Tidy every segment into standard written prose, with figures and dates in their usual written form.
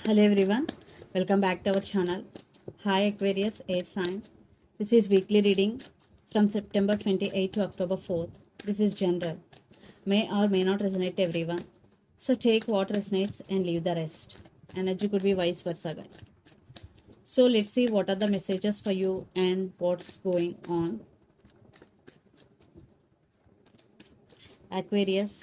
Hello everyone, welcome back to our channel. Hi Aquarius Air Sign. This is weekly reading from September 28 to October 4th. This is general. May or may not resonate to everyone. So take what resonates and leave the rest. Energy could be vice versa, guys. So let's see what are the messages for you and what's going on. Aquarius.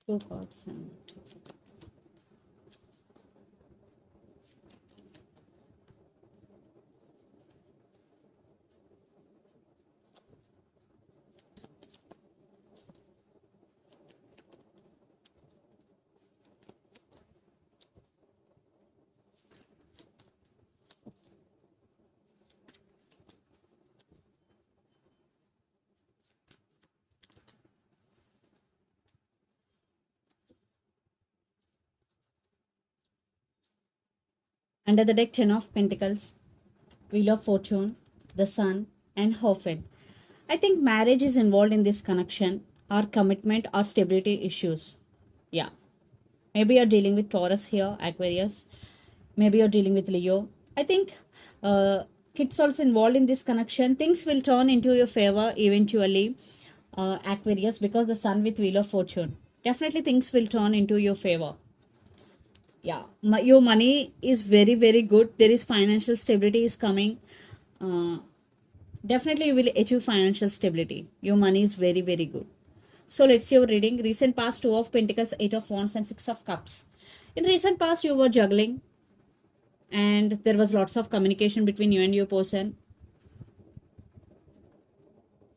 Two cards and under the deck 10 of Pentacles, Wheel of Fortune, the Sun, and Hierophant. I think marriage is involved in this connection, or commitment, or stability issues. Yeah. Maybe you're dealing with Taurus here, Aquarius. Maybe you're dealing with Leo. I think kids also involved in this connection. Things will turn into your favor eventually, Aquarius, because the Sun with Wheel of Fortune. Definitely things will turn into your favor. Yeah, your money is very, very good. There is financial stability is coming. Uh, Definitely you will achieve financial stability. Your money is very, very good. So let's see your reading. Recent past, Two of Pentacles, Eight of Wands, and Six of Cups. In recent past, you were juggling, and there was lots of communication between you and your person.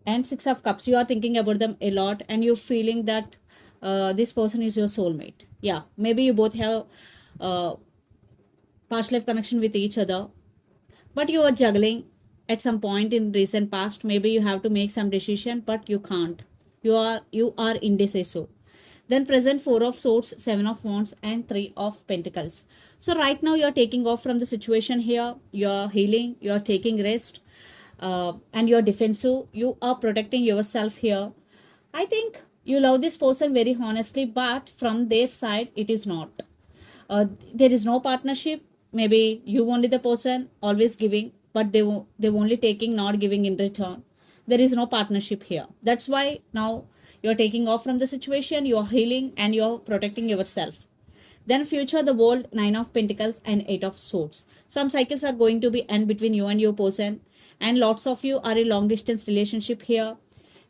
And Six of Cups, you are thinking about them a lot, and you're feeling that this person is your soulmate. Yeah, maybe you both have past life connection with each other, but you are juggling at some point in recent past. Maybe you have to make some decision, but you can't. You are indecisive. Then present, Four of Swords, Seven of Wands, and Three of Pentacles. So right now you're taking off from the situation here. You're healing, you're taking rest, and you're defensive. You are protecting yourself here. I think you love this person very honestly, but from their side it is not. There is no partnership. Maybe you only the person always giving, but they only taking, not giving in return. There is no partnership here. That's why now you're taking off from the situation, you're healing, and you're protecting yourself. Then future, the world, Nine of Pentacles and Eight of Swords. Some cycles are going to be end between you and your person, and lots of you are in long distance relationship here,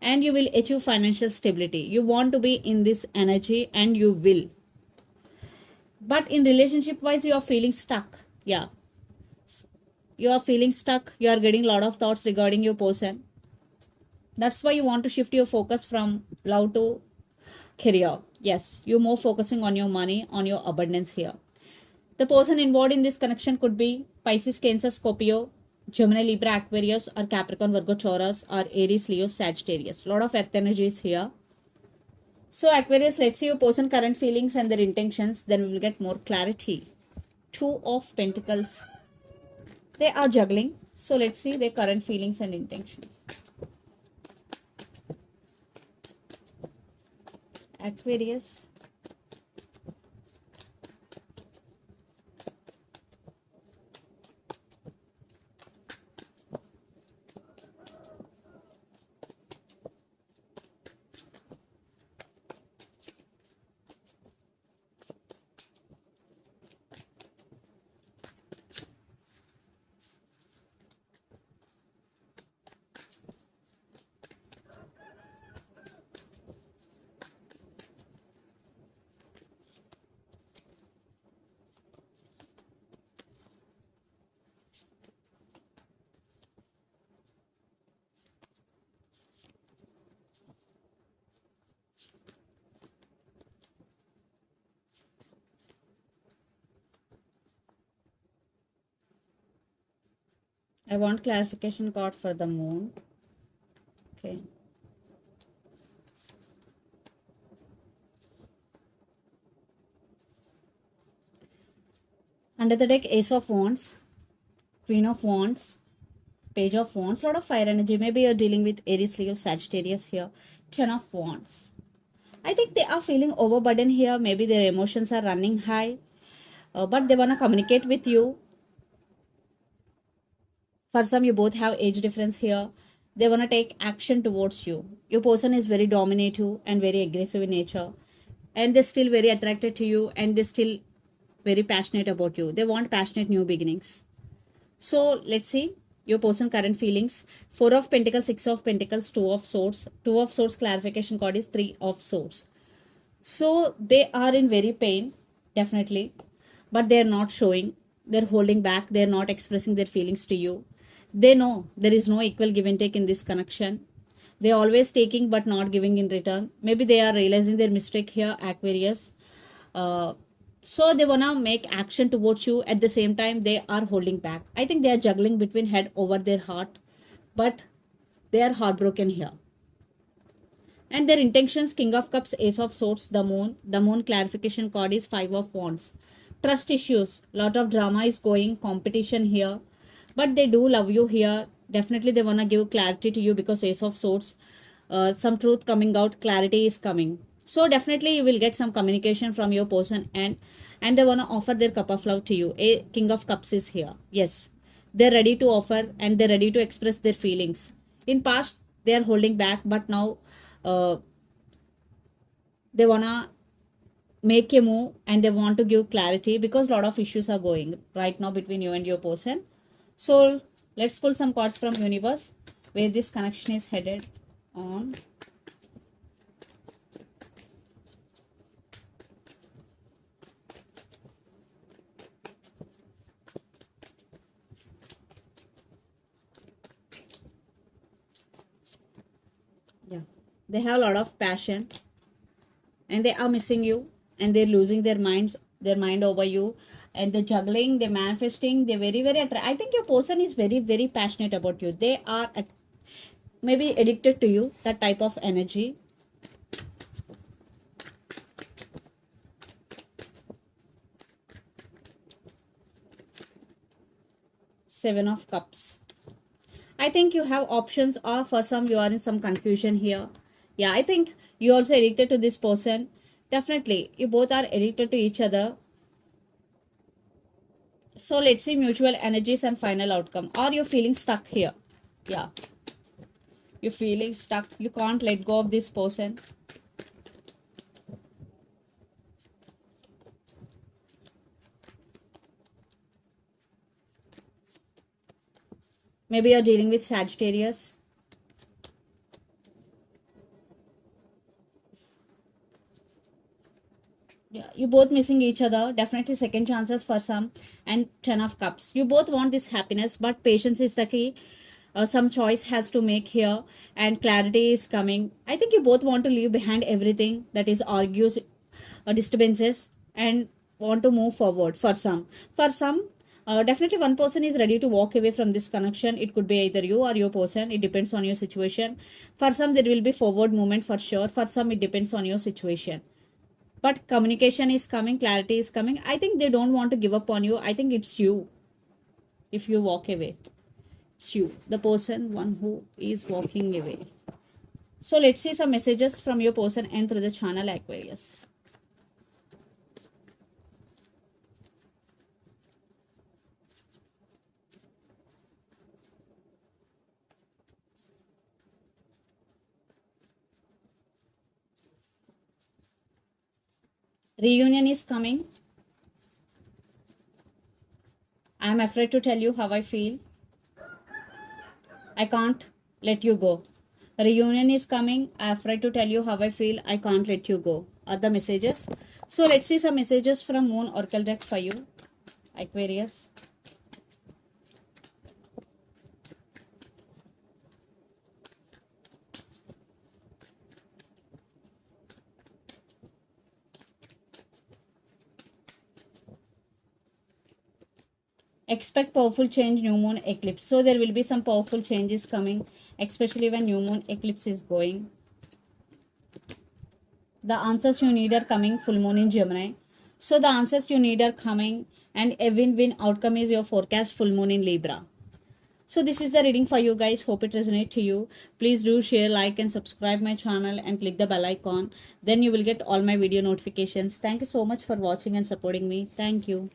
and you will achieve financial stability. You want to be in this energy, and you will. But in relationship wise, you are feeling stuck. Yeah, you are feeling stuck. You are getting a lot of thoughts regarding your person. That's why you want to shift your focus from love to career. Yes, you're more focusing on your money, on your abundance here. The person involved in this connection could be Pisces, Cancer, Scorpio, Gemini, Libra, Aquarius, or Capricorn, Virgo, Taurus, or Aries, Leo, Sagittarius. Lot of earth energies here. So Aquarius, let's see your person current feelings and their intentions. Then we will get more clarity. Two of Pentacles. They are juggling. So let's see their current feelings and intentions. Aquarius. I want clarification card for the moon. Okay. Under the deck, Ace of Wands, Queen of Wands, Page of Wands, lot of fire energy. Maybe you're dealing with Aries, Leo, Sagittarius here. 10 of Wands. I think they are feeling overburdened here. Maybe their emotions are running high, but they want to communicate with you. For some, you both have age difference here. They want to take action towards you. Your person is very dominative and very aggressive in nature, and they're still very attracted to you, and they're still very passionate about you. They want passionate new beginnings. So let's see your person current feelings. 4 of Pentacles, 6 of Pentacles, 2 of Swords. 2 of Swords clarification card is 3 of Swords. So they are in very pain, definitely, but they are not showing. They're holding back. They're not expressing their feelings to you. They know there is no equal give and take in this connection. They always taking but not giving in return. Maybe they are realizing their mistake here, Aquarius. So they wanna make action towards you. At the same time, they are holding back. I think they are juggling between head over their heart, but they are heartbroken here. And their intentions, King of Cups, Ace of Swords, the Moon. The Moon clarification card is 5 of Wands. Trust issues, lot of drama is going, competition here, but they do love you here. Definitely they want to give clarity to you because Ace of Swords, some truth coming out, clarity is coming. So definitely you will get some communication from your person, and they want to offer their cup of love to you. A King of Cups is here. Yes, they're ready to offer and they're ready to express their feelings. In past, they are holding back, but now they want to make a move and they want to give clarity because a lot of issues are going right now between you and your person. So let's pull some cards from universe where this connection is headed on. Yeah, they have a lot of passion and they are missing you, and they're losing their mind over you, and they're juggling, they're manifesting, they're very I think your person is very passionate about you. They are maybe addicted to you, that type of energy. Seven of Cups. I think you have options, or for some you are in some confusion here. Yeah, I think you also addicted to this person. Definitely you both are addicted to each other. So let's see mutual energies and final outcome. Or you're feeling stuck here. Yeah, you're feeling stuck. You can't let go of this person. Maybe you're dealing with Sagittarius. Yeah, you both missing each other. Definitely second chances for some. And 10 of Cups. You both want this happiness, but patience is the key. Some choice has to make here, and clarity is coming. I think you both want to leave behind everything that is argues, disturbances, and want to move forward. For some, definitely one person is ready to walk away from this connection. It could be either you or your person. It depends on your situation. For some, there will be forward movement for sure. For some, it depends on your situation. But communication is coming, clarity is coming. I think they don't want to give up on you. I think it's you. If you walk away, it's you, the person, one who is walking away. So let's see some messages from your person and through the channel, Aquarius. Reunion is coming. I am afraid to tell you how I feel. I can't let you go. Reunion is coming. I am afraid to tell you how I feel. I can't let you go. Are the messages. So let's see some messages from Moon Oracle deck for you, Aquarius. Expect powerful change, new moon eclipse. So there will be some powerful changes coming, especially when new moon eclipse is going. The answers you need are coming, full moon in Gemini. So the answers you need are coming, and a win-win outcome is your forecast full moon in Libra. So this is the reading for you guys. Hope it resonates to you. Please do share, like and subscribe my channel and click the bell icon. Then you will get all my video notifications. Thank you so much for watching and supporting me. Thank you.